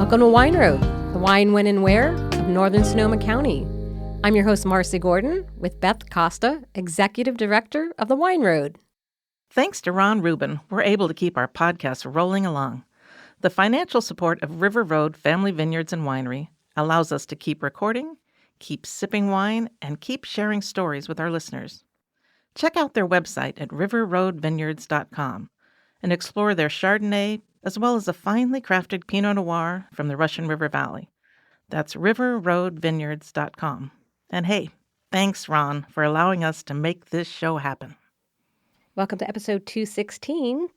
Welcome to Wine Road, the wine, when, and where of Northern Sonoma County. I'm your host, Marcy Gordon, with Beth Costa, Executive Director of the Wine Road. Thanks to Ron Rubin, we're able to keep our podcast rolling along. The financial support of River Road Family Vineyards and Winery allows us to keep recording, keep sipping wine, and keep sharing stories with our listeners. Check out their website at riverroadvineyards.com and explore their Chardonnay, as well as a finely crafted Pinot Noir from the Russian River Valley. That's riverroadvineyards.com. And hey, thanks, Ron, for allowing us to make this show happen. Welcome to episode 216.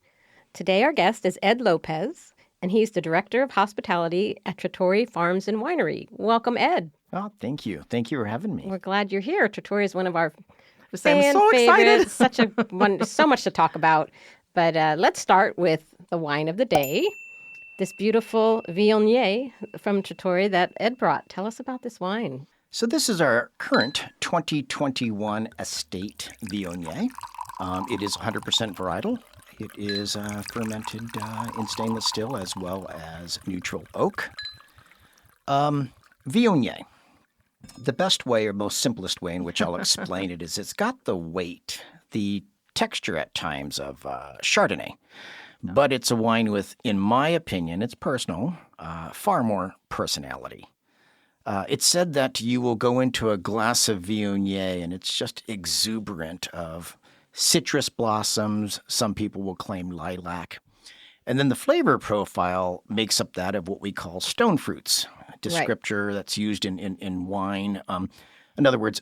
Today our guest is Edd Lopez, and he's the Director of Hospitality at Trattore Farms and Winery. Welcome, Edd. Oh, thank you. Thank you for having me. We're glad you're here. Trattore is one of our I'm so excited. So much to talk about. But let's start with the wine of the day, this beautiful Viognier from Trattore that Edd brought. Tell us about this wine. So this is our current 2021 Estate Viognier. It is 100% varietal. It is fermented in stainless steel as well as neutral oak. Viognier. The best way or most simplest way in which I'll explain it is it's got the weight, the texture at times of Chardonnay, but it's a wine with, in my opinion, it's personal, far more personality. It's said that you will go into a glass of Viognier and it's just exuberant of citrus blossoms. Some people will claim lilac. And then the flavor profile makes up that of what we call stone fruits, a descriptor that's used in wine. In other words,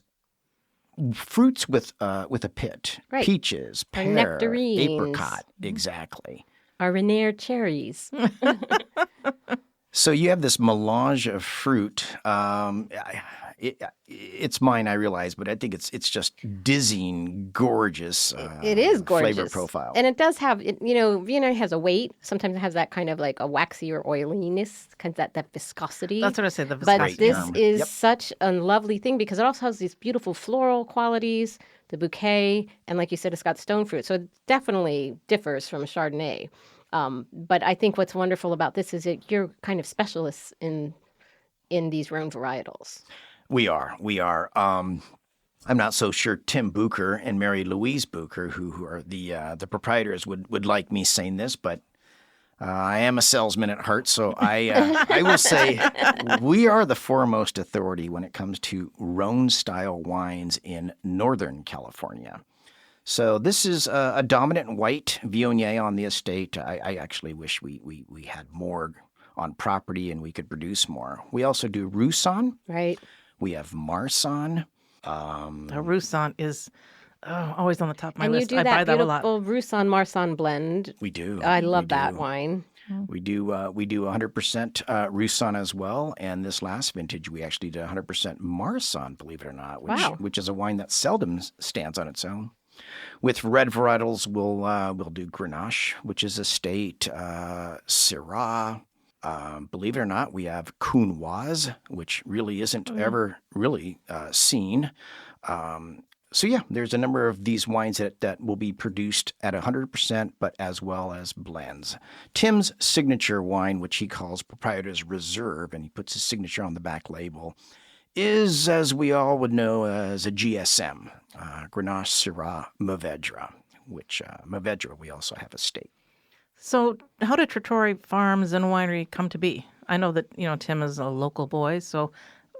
fruits with a pit, right. Peaches, Or pear, nectarines. apricot, exactly. Our Rhone-style cherries. So you have this melange of fruit. It's mine, I realize, but I think it's just dizzying, gorgeous. It is gorgeous. Flavor profile, and it does have, Viognier has a weight. Sometimes it has that kind of like a waxy or oiliness, kind of that viscosity. That's what I said, the viscosity. But this term. is Yep. such a lovely thing because it also has these beautiful floral qualities, the bouquet, and like you said, it's got stone fruit. So it definitely differs from Chardonnay. But I think what's wonderful about this is that you're kind of specialists in these Rhone varietals. We are. I'm not so sure Tim Bucher and Mary Louise Bucher, who are the proprietors, would like me saying this, but I am a salesman at heart, so I will say we are the foremost authority when it comes to Rhone-style wines in Northern California. So this is a dominant white Viognier on the estate. I actually wish we had more on property and we could produce more. We also do Roussanne. Right. We have Marsanne. Roussanne is always on the top of my And list. you do I buy that a lot. beautiful Roussanne-Marsanne blend. We do. I love that wine. We do 100% Roussanne as well. And this last vintage, we actually did 100% Marsanne, believe it or not, which is a wine that seldom stands on its own. With red varietals, we'll do Grenache, which is estate, Syrah. Believe it or not, we have Counoise, which really isn't ever really seen. So yeah, there's a number of these wines that will be produced at 100%, but as well as blends. Tim's signature wine, which he calls Proprietor's Reserve, and he puts his signature on the back label, is, as we all would know, as a GSM, Grenache, Syrah, Mourvedre, which Mourvedre we also have estate. So how did Trattore Farms and Winery come to be? I know that, Tim is a local boy, so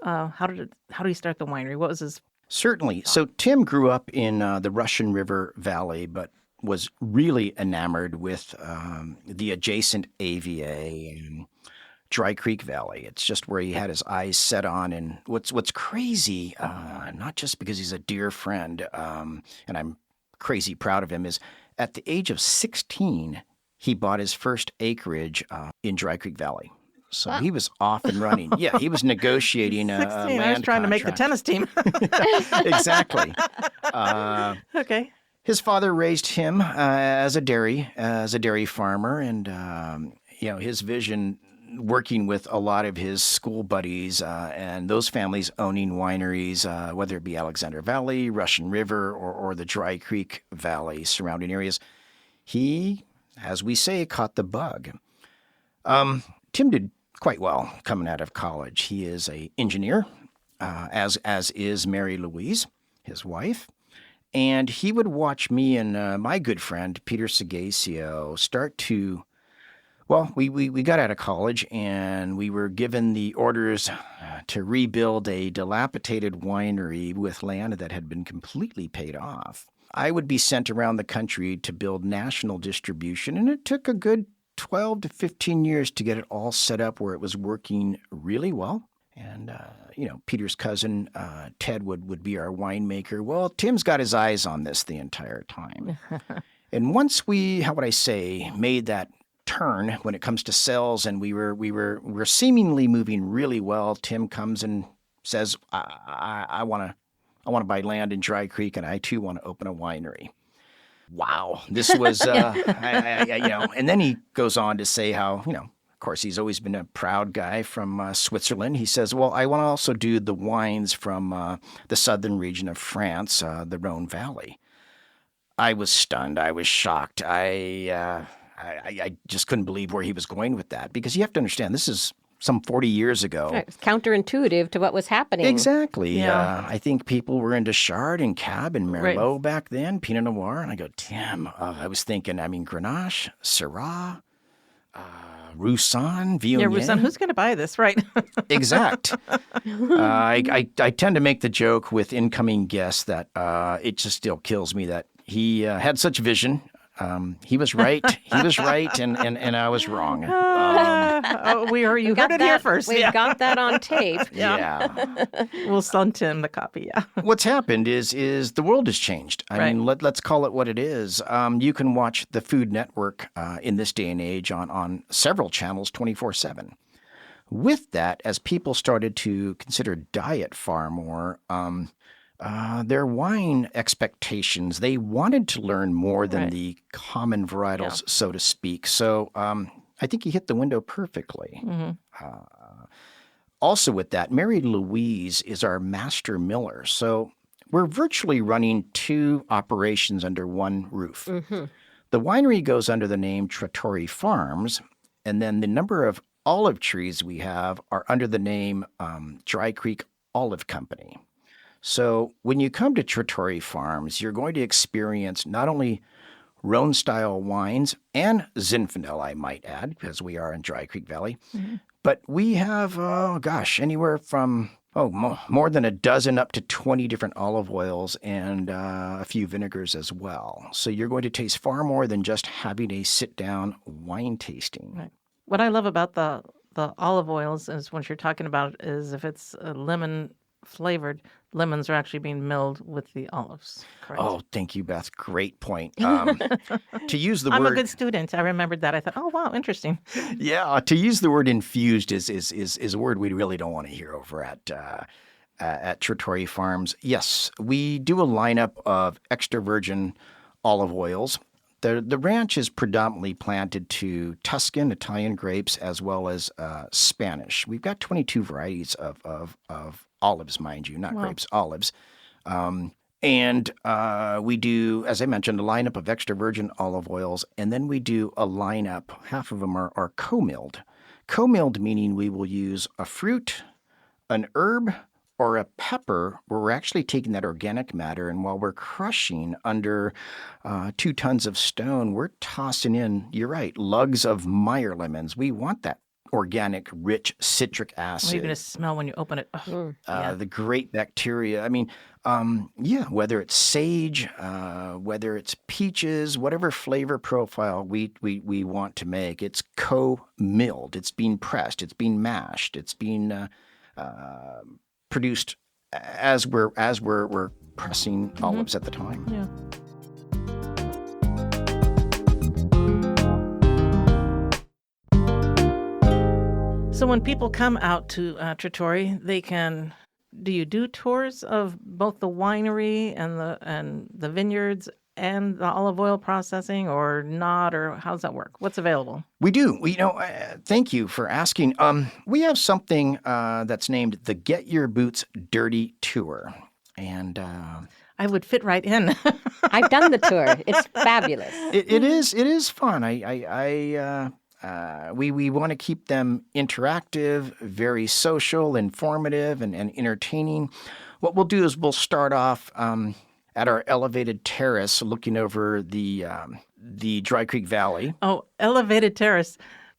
how did he start the winery? What was his... Certainly. So Tim grew up in the Russian River Valley, but was really enamored with the adjacent AVA and Dry Creek Valley. It's just where he had his eyes set on. And what's crazy, not just because he's a dear friend, and I'm crazy proud of him, is at the age of 16, he bought his first acreage in Dry Creek Valley. So he was off and running. Yeah, he was negotiating a 16, land I was trying to make the tennis team. Exactly. Okay. His father raised him as a dairy farmer, and his vision, working with a lot of his school buddies and those families owning wineries, whether it be Alexander Valley, Russian River, or the Dry Creek Valley surrounding areas, he, as we say, caught the bug. Tim did quite well coming out of college. He is an engineer, as is Mary Louise, his wife. And he would watch me and my good friend, Peter Segasio, start to, well, we got out of college and we were given the orders to rebuild a dilapidated winery with land that had been completely paid off. I would be sent around the country to build national distribution, and it took a good 12 to 15 years to get it all set up where it was working really well. And, Peter's cousin, Ted, would be our winemaker. Well, Tim's got his eyes on this the entire time. And once we, made that turn when it comes to sales, and we're seemingly moving really well, Tim comes and says, I want to buy land in Dry Creek, and I too want to open a winery. Wow. This was, and then he goes on to say how, of course, he's always been a proud guy from Switzerland. He says, well, I want to also do the wines from the southern region of France, the Rhone Valley. I was stunned. I was shocked. I just couldn't believe where he was going with that, because you have to understand, this is some 40 years ago. Right. It's counterintuitive to what was happening. Exactly. Yeah. I think people were into Chard and Cab and Merlot back then, Pinot Noir. And I go, Tim, I was thinking, Grenache, Syrah, Roussanne, Viognier. Yeah, Roussanne, who's going to buy this, right? Exact. I tend to make the joke with incoming guests that it just still kills me that he had such vision. He was right. He was right, and I was wrong. You heard it here first. We've got that on tape. Yeah. We'll send Tim the copy, yeah. What's happened is the world has changed. I mean, let's call it what it is. You can watch the Food Network in this day and age on several channels 24/7. With that, as people started to consider diet far more, their wine expectations, they wanted to learn more than the common varietals, so to speak. So I think he hit the window perfectly. Mm-hmm. Also with that, Mary Louise is our master miller. So we're virtually running two operations under one roof. Mm-hmm. The winery goes under the name Trattore Farms, and then the number of olive trees we have are under the name Dry Creek Olive Company. So when you come to Trattore Farms, you're going to experience not only Rhone-style wines and Zinfandel, I might add, because we are in Dry Creek Valley. Mm-hmm. But we have, anywhere from more than a dozen up to 20 different olive oils and a few vinegars as well. So you're going to taste far more than just having a sit-down wine tasting. Right. What I love about the olive oils is what you're talking about is if it's lemon flavored, lemons are actually being milled with the olives. Correct? Oh, thank you, Beth. Great point. To use the word, I'm a good student. I remembered that. I thought, oh wow, interesting. Yeah, to use the word infused is a word we really don't want to hear over at Trattore Farms. Yes, we do a lineup of extra virgin olive oils. The ranch is predominantly planted to Tuscan Italian grapes as well as Spanish. We've got 22 varieties of olives, mind you, not grapes, olives. And we do, as I mentioned, a lineup of extra virgin olive oils, and then we do a lineup, half of them are co-milled. Co-milled meaning we will use a fruit, an herb, or a pepper, where we're actually taking that organic matter, and while we're crushing under 2 tons of stone, we're tossing in, you're right, lugs of Meyer lemons. We want that organic, rich citric acid. You're going to smell when you open it. The great bacteria. I mean, whether it's sage, whether it's peaches, whatever flavor profile we want to make, it's co-milled. It's being pressed. It's being mashed. It's being produced as we're pressing olives at the time. Yeah. So when people come out to Trattore, they can. Do you do tours of both the winery and the vineyards and the olive oil processing, or not, or how's that work? What's available? We do. Thank you for asking. We have something that's named the Get Your Boots Dirty Tour, and I would fit right in. I've done the tour. It's fabulous. It is fun. We want to keep them interactive, very social, informative, and entertaining. What we'll do is we'll start off at our elevated terrace looking over the Dry Creek Valley. Oh, elevated terrace.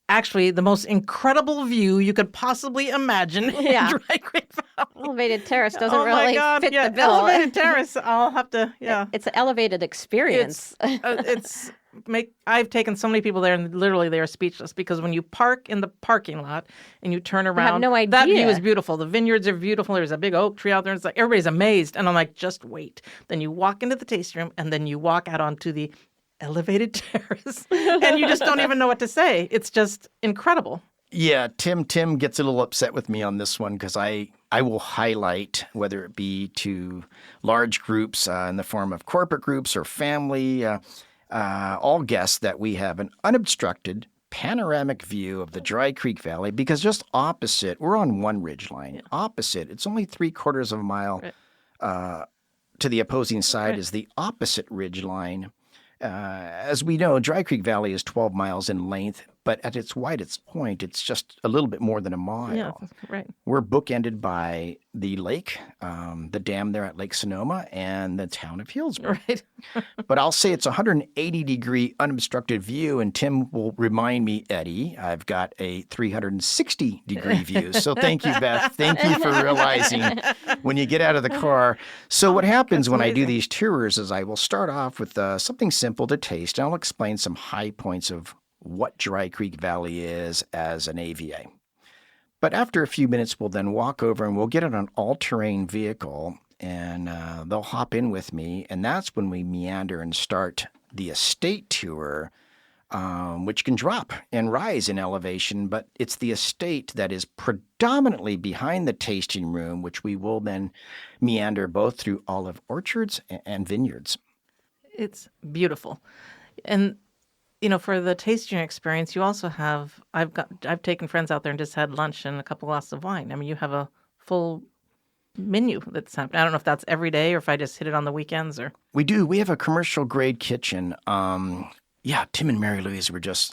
Actually, the most incredible view you could possibly imagine in Dry Creek Valley. Elevated terrace doesn't really fit the bill. Elevated terrace, I'll have to, It's an elevated experience. I've taken so many people there, and literally they are speechless, because when you park in the parking lot and you turn around, I have no idea. That view is beautiful. The vineyards are beautiful. There's a big oak tree out there. It's like everybody's amazed. And I'm like, just wait. Then you walk into the tasting room, and then you walk out onto the elevated terrace, and you just don't even know what to say. It's just incredible. Yeah, Tim gets a little upset with me on this one, because I will highlight, whether it be to large groups in the form of corporate groups or family, all guests, that we have an unobstructed panoramic view of the Dry Creek Valley, because just opposite, we're on one ridge line. Opposite, it's only 3/4 of a mile to the opposing side is the opposite ridge line. As we know, Dry Creek Valley is 12 miles in length, but at its widest point, it's just a little bit more than a mile. Yeah, right. We're bookended by the lake, the dam there at Lake Sonoma, and the town of Healdsburg. Right. But I'll say it's a 180-degree unobstructed view, and Tim will remind me, Eddie, I've got a 360-degree view. So thank you, Beth. Thank you for realizing when you get out of the car. So what happens when I do these tours is I will start off with something simple to taste, and I'll explain some high points of what Dry Creek Valley is as an AVA. But after a few minutes, we'll then walk over and we'll get on an all-terrain vehicle, and they'll hop in with me, and that's when we meander and start the estate tour, which can drop and rise in elevation, but it's the estate that is predominantly behind the tasting room, which we will then meander both through olive orchards and vineyards. It's beautiful. And for the tasting experience, you also have, I've taken friends out there and just had lunch and a couple glasses of wine. I mean, you have a full menu that's happening. I don't know if that's every day or if I just hit it on the weekends or. We do. We have a commercial grade kitchen. Tim and Mary Louise were just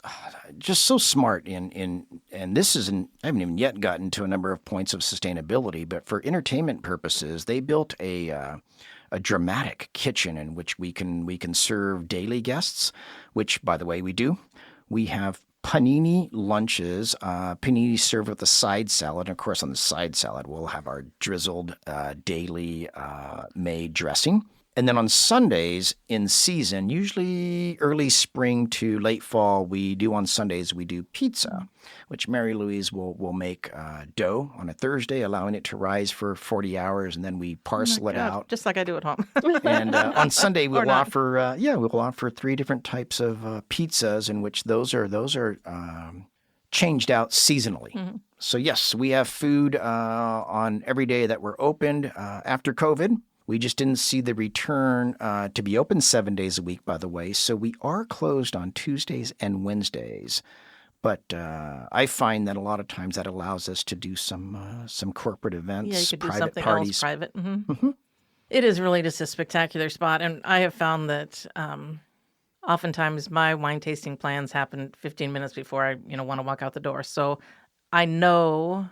so smart in this isn't, I haven't even yet gotten to a number of points of sustainability, but for entertainment purposes, they built a dramatic kitchen in which we can serve daily guests, which, by the way, we do. We have panini lunches, panini served with a side salad. And of course, on the side salad, we'll have our drizzled daily made dressing. And then on Sundays in season, usually early spring to late fall, we do pizza, which Mary Louise will make dough on a Thursday, allowing it to rise for 40 hours, and then we parcel it out. Just like I do at home. And on Sunday, we'll offer 3 different types of pizzas, in which those are changed out seasonally. Mm-hmm. So yes, we have food on every day that we're opened after COVID. We just didn't see the return to be open 7 days a week, by the way. So we are closed on Tuesdays and Wednesdays. But I find that a lot of times that allows us to do some corporate events, yeah, you could do private something parties. Else private. Mm-hmm. Mm-hmm. It is really just a spectacular spot. And I have found that oftentimes my wine tasting plans happen 15 minutes before I want to walk out the door. So I know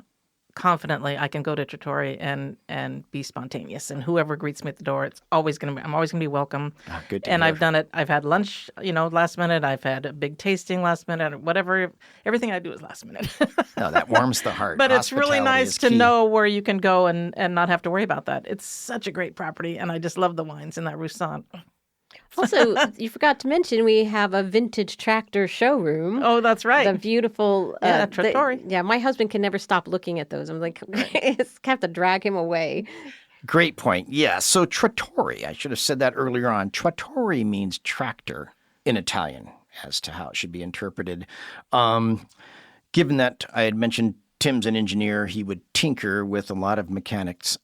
confidently I can go to Trattore and be spontaneous, and whoever greets me at the door, I'm always going to be welcome. Good to and hear. I've done it. I've had lunch, last minute. I've had a big tasting last minute. Whatever, everything I do is last minute. No, that warms the heart. But it's really nice to key. know where you can go and not have to worry about that. It's such a great property, and I just love the wines in that Roussan. Also, you forgot to mention we have a vintage tractor showroom. Oh, that's right. The beautiful... Trattore. My husband can never stop looking at those. I'm like, I have to drag him away. Great point. Yeah, so Trattore, I should have said that earlier on. Trattore means tractor in Italian, as to how it should be interpreted. Given that I had mentioned Tim's an engineer, he would tinker with a lot of mechanics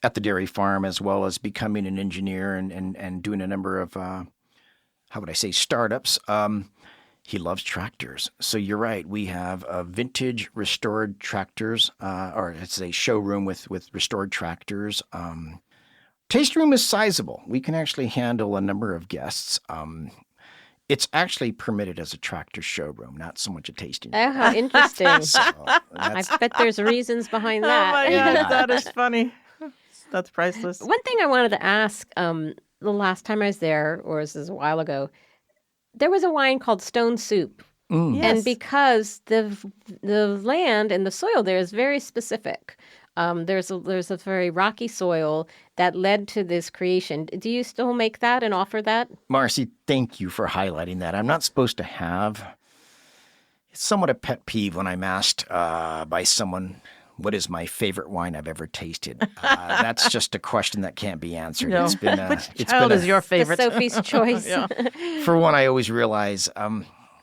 at the dairy farm, as well as becoming an engineer and doing a number of, startups. He loves tractors. So you're right. We have vintage restored tractors, or it's a showroom with restored tractors. Taste room is sizable. We can actually handle a number of guests. It's actually permitted as a tractor showroom, not so much a tasting. Oh, how interesting. So I bet there's reasons behind that. Oh my God, that is funny. That's priceless. One thing I wanted to ask, the last time I was there, or this is a while ago, there was a wine called Stone Soup. Yes. And because the land and the soil there is very specific, there's a very rocky soil that led to this creation. Do you still make that and offer that? Marcy, thank you for highlighting that. I'm not supposed to have. It's somewhat a pet peeve when I'm asked by someone, what is my favorite wine I've ever tasted? That's just a question that can't be answered. No. It's been Which child is your favorite? The Sophie's choice. For one, I always realize,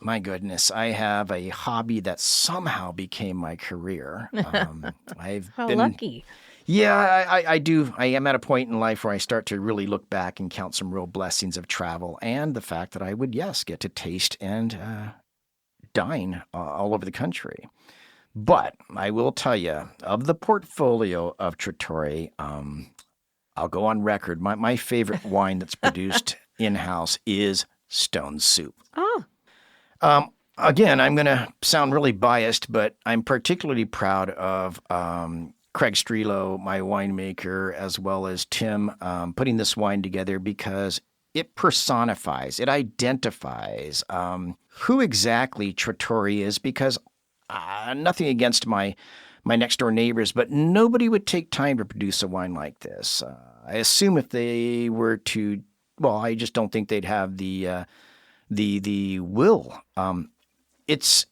my goodness, I have a hobby that somehow became my career. How lucky. Yeah, I do. I am at a point in life where I start to really look back and count some real blessings of travel and the fact that I would, yes, get to taste and dine all over the country. But I will tell you, of the portfolio of Trattore, I'll go on record. My favorite wine that's produced in-house is Stone Soup. Oh. Again, I'm going to sound really biased, but I'm particularly proud of Craig Strelo, my winemaker, as well as Tim, putting this wine together because it personifies, it identifies who exactly Trattore is, because nothing against my next door neighbors, but nobody would take time to produce a wine like this. I assume if they were to, well, I just don't think they'd have the will. It's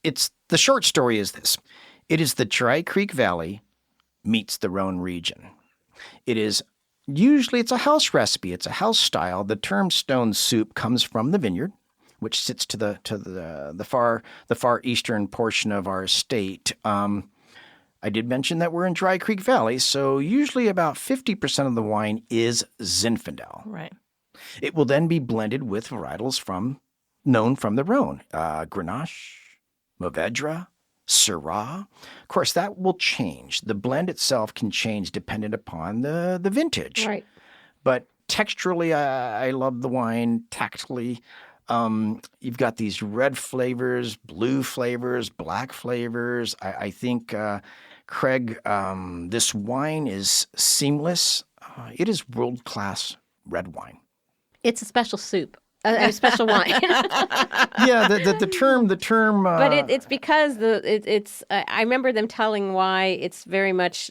the short story is this. It is the Dry Creek Valley meets the Rhone region. It is usually it's a house recipe. It's a house style. The term Stone Soup comes from the vineyard, which sits to the far eastern portion of our state. I did mention that we're in Dry Creek Valley, so usually about 50% of the wine is Zinfandel. Right. It will then be blended with varietals known from the Rhone, Grenache, Mourvedre, Syrah. Of course, that will change. The blend itself can change dependent upon the vintage. Right. But texturally, I love the wine. Tactily, you've got these red flavors, blue flavors, black flavors. I think, Craig, this wine is seamless. It is world-class red wine. It's a special soup. A special wine. Yeah, the term. But it's because it's. I remember them telling why it's very much.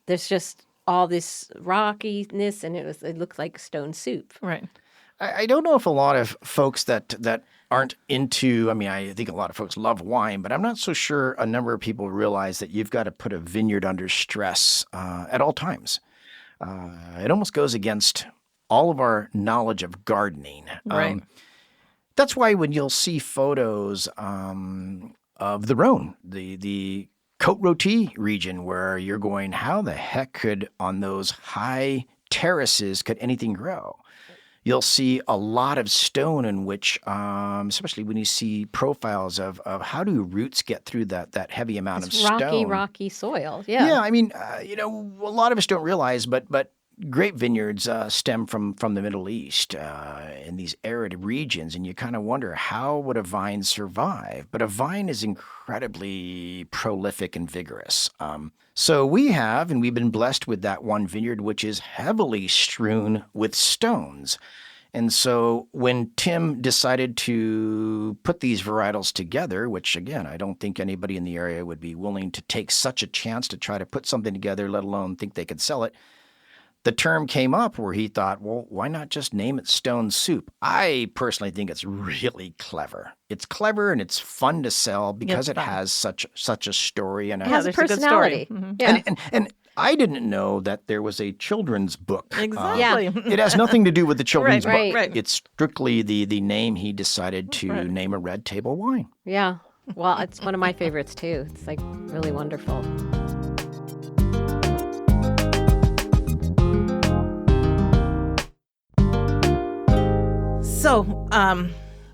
There's just all this rockiness, and it looks like stone soup. Right. I don't know if a lot of folks that aren't into. I mean, I think a lot of folks love wine, but I'm not so sure a number of people realize that you've got to put a vineyard under stress at all times. It almost goes against all of our knowledge of gardening. Right. That's why when you'll see photos of the Rhone, the Côte-Rôtie region, where you're going, how the heck could on those high terraces could anything grow? You'll see a lot of stone in which, especially when you see profiles of how do roots get through that heavy amount of stone. Rocky soil. Yeah. Yeah, I mean, a lot of us don't realize, but grape vineyards stem from the Middle East in these arid regions, and you kind of wonder, how would a vine survive? But a vine is incredibly prolific and vigorous. So we've been blessed with that one vineyard, which is heavily strewn with stones. And so when Tim decided to put these varietals together, which again, I don't think anybody in the area would be willing to take such a chance to try to put something together, let alone think they could sell it, the term came up where he thought, well, why not just name it Stone Soup? I personally think it's really clever. It's clever and it's fun to sell because it has such a story and it has a personality. Mm-hmm. Yeah. And I didn't know that there was a children's book. Exactly. It has nothing to do with the children's book. Right. It's strictly the name he decided to name a red table wine. Yeah. Well, it's one of my favorites too. It's like really wonderful. So,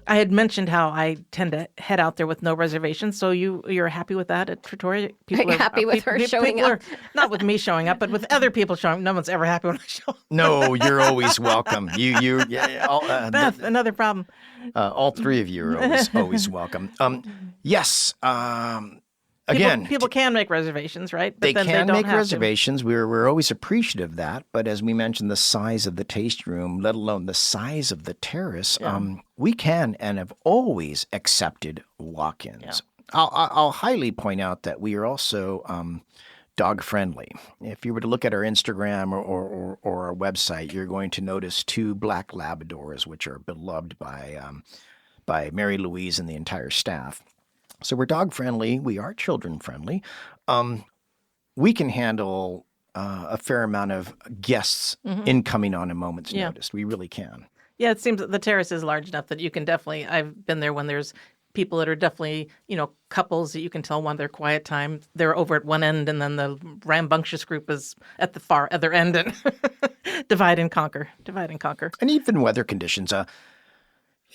I had mentioned how I tend to head out there with no reservations. So you're happy with that at Trattore? Are you happy with her showing up? Not with me showing up, but with other people showing up. No one's ever happy when I show up. No, you're always welcome. Beth, another problem. All three of you are always welcome. Yes. Again, people can make reservations, right? But they then can don't make have reservations. We're always appreciative of that. But as we mentioned, the size of the taste room, let alone the size of the terrace, we can and have always accepted walk-ins. Yeah. I'll highly point out that we are also dog friendly. If you were to look at our Instagram or our website, you're going to notice 2 black Labradors, which are beloved by Mary Louise and the entire staff. So we're dog friendly. We are children friendly. We can handle a fair amount of guests incoming on a moment's notice. We really can. Yeah, it seems that the terrace is large enough that you can definitely. I've been there when there's people that are definitely, couples that you can tell when their quiet time, they're over at one end, and then the rambunctious group is at the far other end, and divide and conquer. And even weather conditions.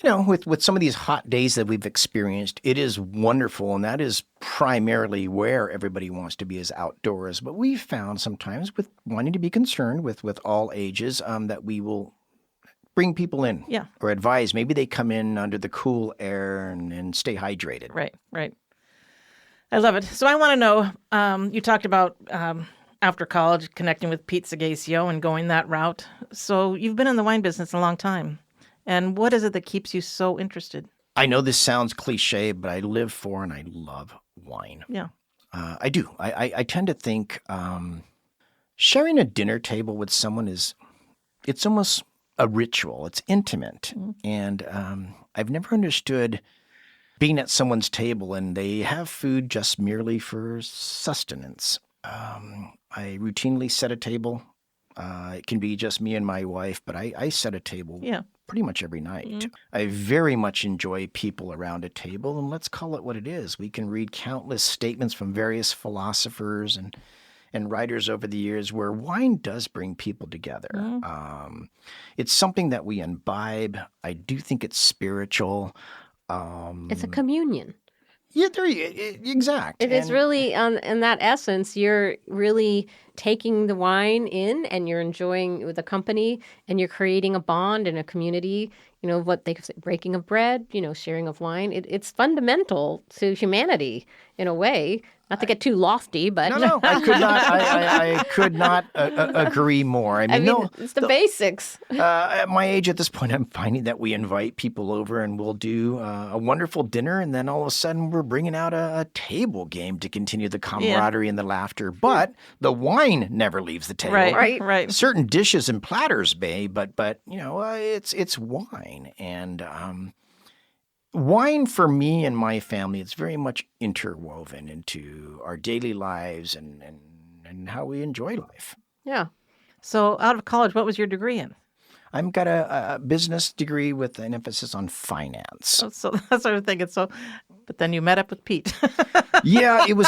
With some of these hot days that we've experienced, it is wonderful, and that is primarily where everybody wants to be, is outdoors. But we've found sometimes, with wanting to be concerned with all ages, that we will bring people in or advise. Maybe they come in under the cool air and stay hydrated. Right. I love it. So I want to know, you talked about after college connecting with Pete Sagacio and going that route. So you've been in the wine business a long time. And what is it that keeps you so interested? I know this sounds cliche, but I live for and I love wine. Yeah. I do. I tend to think sharing a dinner table with someone it's almost a ritual. It's intimate. Mm-hmm. And I've never understood being at someone's table and they have food just merely for sustenance. I routinely set a table. It can be just me and my wife, but I set a table pretty much every night. Mm-hmm. I very much enjoy people around a table, and let's call it what it is. We can read countless statements from various philosophers and writers over the years where wine does bring people together. Mm-hmm. It's something that we imbibe. I do think it's spiritual. It's a communion. Yeah, exact. It is really, in that essence, you're really taking the wine in and you're enjoying the company and you're creating a bond and a community, what they say, breaking of bread, sharing of wine. It's fundamental to humanity in a way. Not to get too lofty, but... No, I could not agree more. I mean, it's the basics. At my age at this point, I'm finding that we invite people over and we'll do a wonderful dinner, and then all of a sudden we're bringing out a table game to continue the camaraderie and the laughter. But the wine never leaves the table. Right. Certain dishes and platters may, but it's wine. And... wine for me and my family, it's very much interwoven into our daily lives and how we enjoy life. Yeah. So out of college, what was your degree in? I've got a business degree with an emphasis on finance. Oh, so that's what I'm thinking. So, but then you met up with Pete. Yeah, it was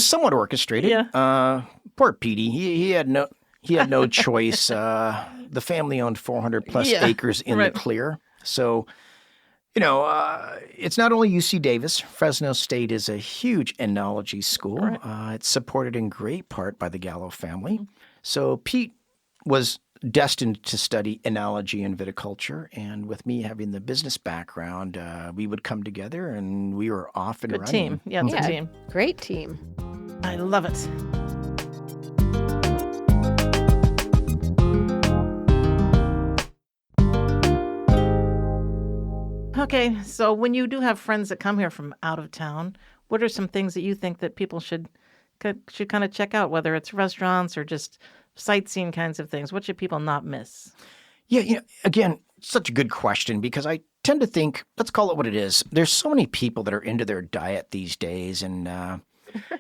somewhat orchestrated. Yeah. Poor Petey. He had no choice. The family owned 400 plus acres in the clear. So, it's not only UC Davis. Fresno State is a huge enology school. Right. It's supported in great part by the Gallo family. Mm-hmm. So Pete was destined to study enology and viticulture. And with me having the business background, we would come together and we were off and running. Good team. Yeah, it's a team. Great team. I love it. Okay, so when you do have friends that come here from out of town, what are some things that you think that people should kind of check out, whether it's restaurants or just sightseeing kinds of things? What should people not miss? Yeah, again, such a good question because I tend to think, let's call it what it is. There's so many people that are into their diet these days, and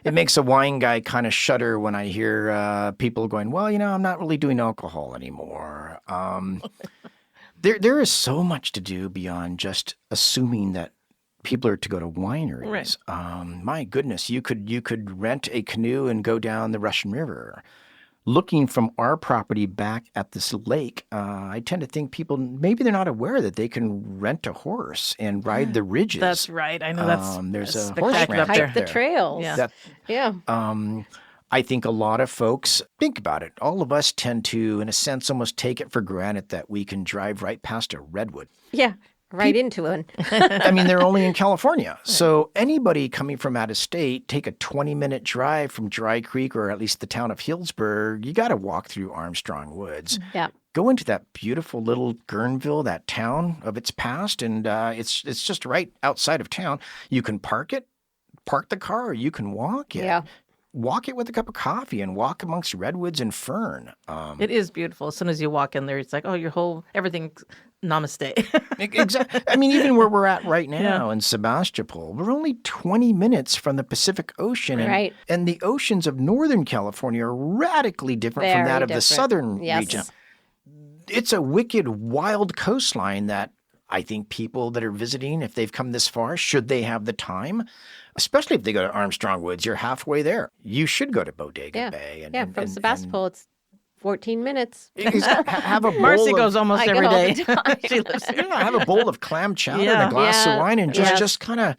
it makes a wine guy kind of shudder when I hear people going, well, I'm not really doing alcohol anymore. There is so much to do beyond just assuming that people are to go to wineries. Right. My goodness, you could rent a canoe and go down the Russian River. looking from our property back at this lake, I tend to think people, maybe they're not aware that they can rent a horse and ride the ridges. That's right. I know there's a spectacular horse ranch up there. Hike the trails. Yeah. Yeah. I think a lot of folks think about it. All of us tend to, in a sense, almost take it for granted that we can drive right past a redwood. Yeah. Right into one. I mean, they're only in California. So anybody coming from out of state, take a 20-minute drive from Dry Creek or at least the town of Healdsburg, you got to walk through Armstrong Woods. Yeah. Go into that beautiful little Guerneville, that town of its past, and it's just right outside of town. You can park the car, or you can walk it. Yeah. Walk it with a cup of coffee and walk amongst redwoods and fern. It is beautiful. As soon as you walk in there, it's like, oh, everything, namaste. Exactly. I mean, even where we're at right now in Sebastopol, we're only 20 minutes from the Pacific Ocean. Right. And the oceans of Northern California are radically different from that of the southern region. It's a wicked, wild coastline that I think people that are visiting, if they've come this far, should they have the time, especially if they go to Armstrong Woods, you're halfway there. You should go to Bodega Bay. From Sebastopol, it's 14 minutes. Have a bowl Marcy goes almost every day. She lives there. Have a bowl of clam chowder and a glass of wine and just kind of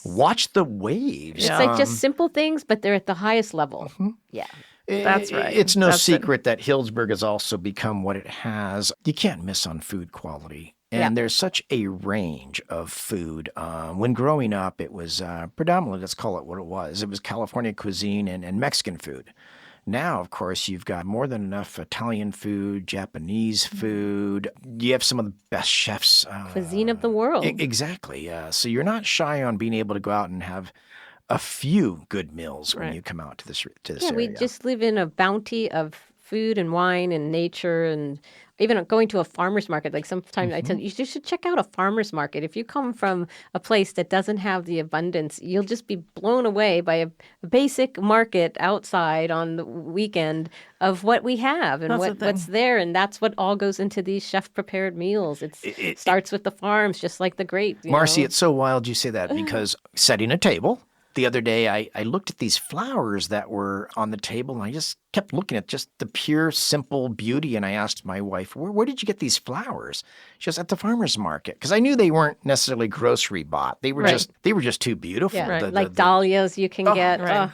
watch the waves. It's like just simple things, but they're at the highest level. Mm-hmm. Yeah. That's right. It's no secret that Healdsburg has also become what it has. You can't miss on food quality. And there's such a range of food. When growing up, it was predominantly, let's call it what it was. It was California cuisine and Mexican food. Now, of course, you've got more than enough Italian food, Japanese food. You have some of the best chefs. Cuisine of the world. Exactly. So you're not shy on being able to go out and have a few good meals when you come out to this area. We just live in a bounty of food and wine and nature, and even going to a farmer's market. Like sometimes I tell you should check out a farmer's market. If you come from a place that doesn't have the abundance, you'll just be blown away by a basic market outside on the weekend of what we have and what's there. And that's what all goes into these chef-prepared meals. It starts with the farms, just like the grape. Marcy, it's so wild you say that, because setting a table, the other day, I looked at these flowers that were on the table, and I just kept looking at just the pure, simple beauty. And I asked my wife, where did you get these flowers? She goes, at the farmer's market. Because I knew they weren't necessarily grocery bought. They were just too beautiful. Yeah, like dahlias you can get. Right.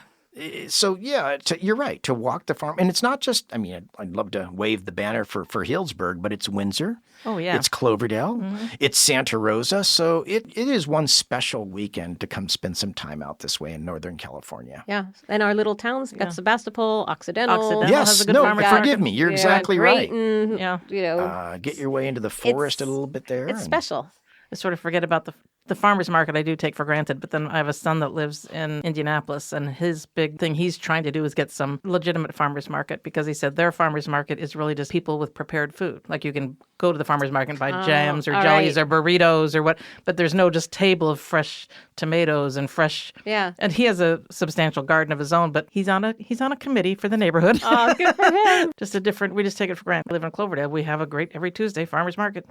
So, you're right, to walk the farm. And it's not just, I'd love to wave the banner for Healdsburg, but it's Windsor. Oh, yeah. It's Cloverdale. Mm-hmm. It's Santa Rosa. So it is one special weekend to come spend some time out this way in Northern California. Yeah. And our little towns, we've got Sebastopol, Occidental. Yes. Has a good farmer's market. Forgive me. You're exactly right. Grayton, get your way into the forest a little bit there. It's special. I sort of forget about the farmer's market. I do take for granted, but then I have a son that lives in Indianapolis, and his big thing he's trying to do is get some legitimate farmer's market, because he said their farmer's market is really just people with prepared food. Like you can go to the farmer's market and buy jams or jellies or burritos or what, but there's no just table of fresh tomatoes and fresh. Yeah. And he has a substantial garden of his own, but he's on a committee for the neighborhood. Oh, good for him. We just take it for granted. I live in Cloverdale. We have a great every Tuesday farmer's market.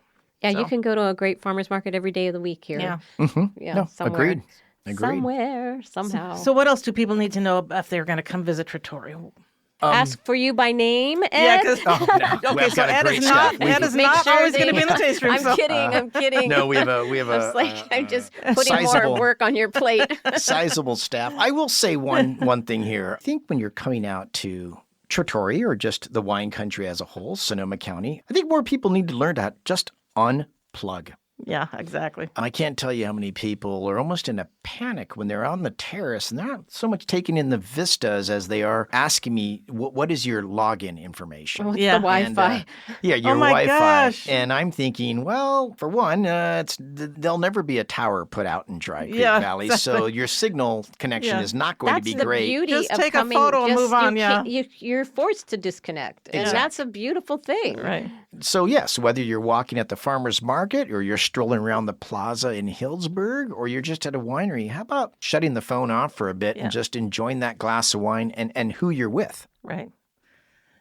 Yeah, you can go to a great farmer's market every day of the week here. Yeah. Mm-hmm. Yeah, somewhere. Agreed. Somewhere, somehow. So what else do people need to know if they're going to come visit Trattori? Ask for you by name, Ed? Yeah, okay, so Ed is not always going to be in the taste room. I'm kidding. No, we have a I'm just putting more work on your plate. Sizable staff. I will say one thing here. I think when you're coming out to Trattori, or just the wine country as a whole, Sonoma County, I think more people need to learn to just unplug. Yeah, exactly. I can't tell you how many people are almost in a panic when they're on the terrace and they're not so much taking in the vistas as they are asking me, what is your login information? What's the Wi-Fi? Your Wi-Fi. Gosh. And I'm thinking, well, for one, there'll never be a tower put out in Dry Creek Valley, exactly. So your signal connection is not going to be great. That's the beauty just of take coming, a photo and move on, You're forced to disconnect, and that's a beautiful thing. Right. So yes, whether you're walking at the farmer's market or you're strolling around the plaza in Healdsburg or you're just at a winery, how about shutting the phone off for a bit and just enjoying that glass of wine and who you're with? Right.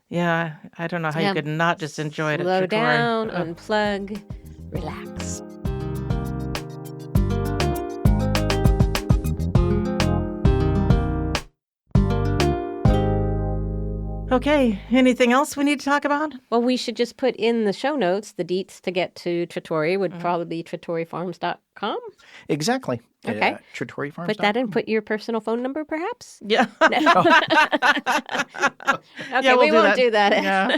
Yeah, I don't know how you could not just enjoy it at Slow Trattori. down, unplug, relax. Okay, anything else we need to talk about? Well, we should just put in the show notes the deets to get to Trattore would probably be trattorefarms.com. Exactly. Okay. Trattore Farms. Put that in. Put your personal phone number, perhaps? Yeah. Okay, Yeah, we won't do that. Yeah.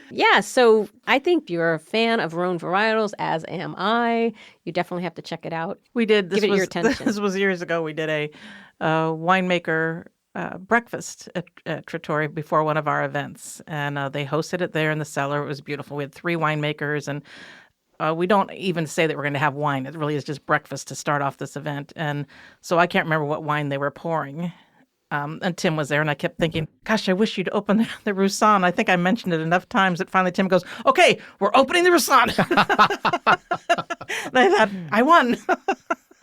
Yeah, so I think you're a fan of Rhone varietals, as am I. You definitely have to check it out. We did. Give it your attention. This was years ago. We did a winemaker breakfast at Trattore before one of our events, and they hosted it there in the cellar. It was beautiful. We had 3 winemakers, and we don't even say that we're going to have wine. It really is just breakfast to start off this event. And so I can't remember what wine they were pouring. And Tim was there, and I kept thinking, gosh, I wish you'd open the Roussanne. I think I mentioned it enough times that finally Tim goes, okay, we're opening the Roussanne. And I thought, I won.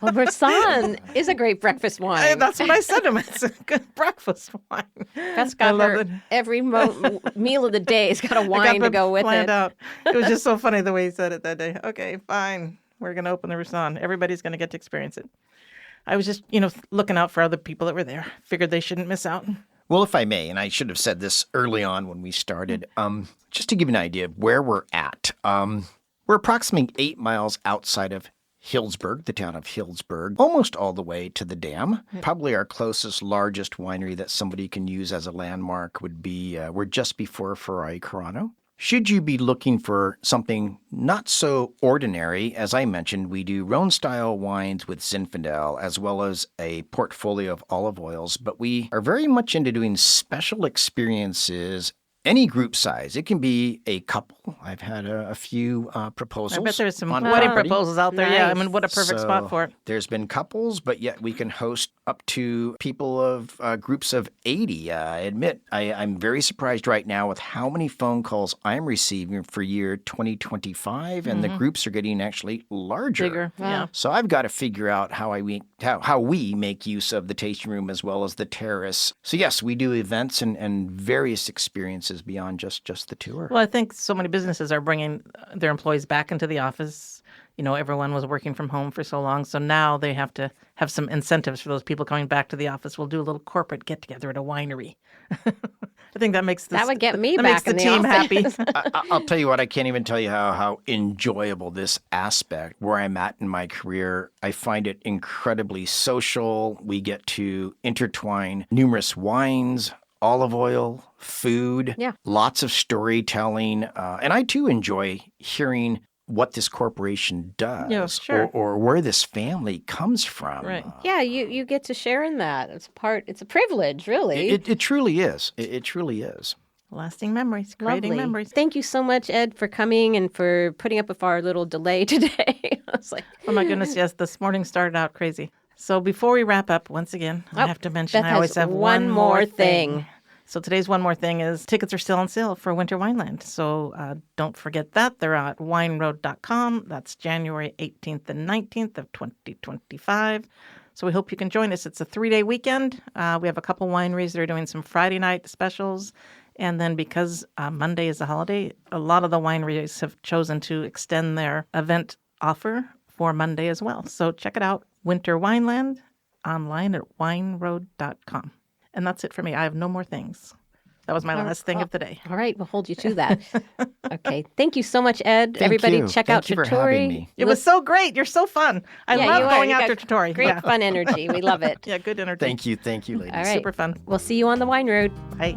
Well, Roussanne is a great breakfast wine. That's what I said to him. It's a good breakfast wine. That's got her every meal of the day has got a wine to go with it. Out. It was just so funny the way he said it that day. Okay, fine. We're going to open the Roussanne. Everybody's going to get to experience it. I was just, looking out for other people that were there. Figured they shouldn't miss out. Well, if I may, and I should have said this early on when we started, just to give you an idea of where we're at. We're approximately 8 miles outside of Hillsburg, the town of Hillsburg, almost all the way to the dam. Probably our closest, largest winery that somebody can use as a landmark would be, we're just before Ferrari Carano. Should you be looking for something not so ordinary, as I mentioned, we do Rhone-style wines with Zinfandel, as well as a portfolio of olive oils, but we are very much into doing special experiences. Any group size. It can be a couple. I've had a few proposals. I bet there's some on wedding property. proposals out there. Nice. Yeah, I mean, what a perfect spot for it. There's been couples, but yet we can host up to people of groups of 80. I admit, I'm very surprised right now with how many phone calls I'm receiving for year 2025, and the groups are getting actually larger. Bigger, yeah. So I've got to figure out how we make use of the tasting room as well as the terrace. So yes, we do events and various experiences beyond just the tour. Well, I think so many businesses are bringing their employees back into the office. Everyone was working from home for so long, so now they have to have some incentives for those people coming back to the office. We'll do a little corporate get-together at a winery. I think that makes that would get me that back makes the in the team office. happy. I'll tell you what, I can't even tell you how enjoyable this aspect, where I'm at in my career. I find it incredibly social. We get to intertwine numerous wines, olive oil, food, lots of storytelling. And I, too, enjoy hearing what this corporation does, Yeah, sure. or where this family comes from. Right. Yeah, you get to share in that. It's a privilege, really. It truly is. It truly is. Lasting memories, creating Lovely. memories. Thank you so much, Ed, for coming and for putting up with our little delay today. I was like, Oh my goodness, yes, this morning started out crazy. So before we wrap up, once again, I have to mention Beth I always has have one more thing. So today's one more thing is tickets are still on sale for Winter Wineland. So don't forget that. They're at wineroad.com. That's January 18th and 19th of 2025. So we hope you can join us. It's a 3-day weekend. We have a couple wineries that are doing some Friday night specials. And then because Monday is a holiday, a lot of the wineries have chosen to extend their event offer for Monday as well. So check it out, Winter Wineland, online at wineroad.com. And that's it for me. I have no more things. That was my last thing of the day. All right, we'll hold you to that. Okay, thank you so much, Ed. Thank Everybody, you. check Thank out you for having Trattore. me. It was so great. You're so fun. I love going out to Trattore. Great fun energy. We love it. Yeah, good energy. Thank you, ladies. All right. Super fun. We'll see you on the wine road. Bye.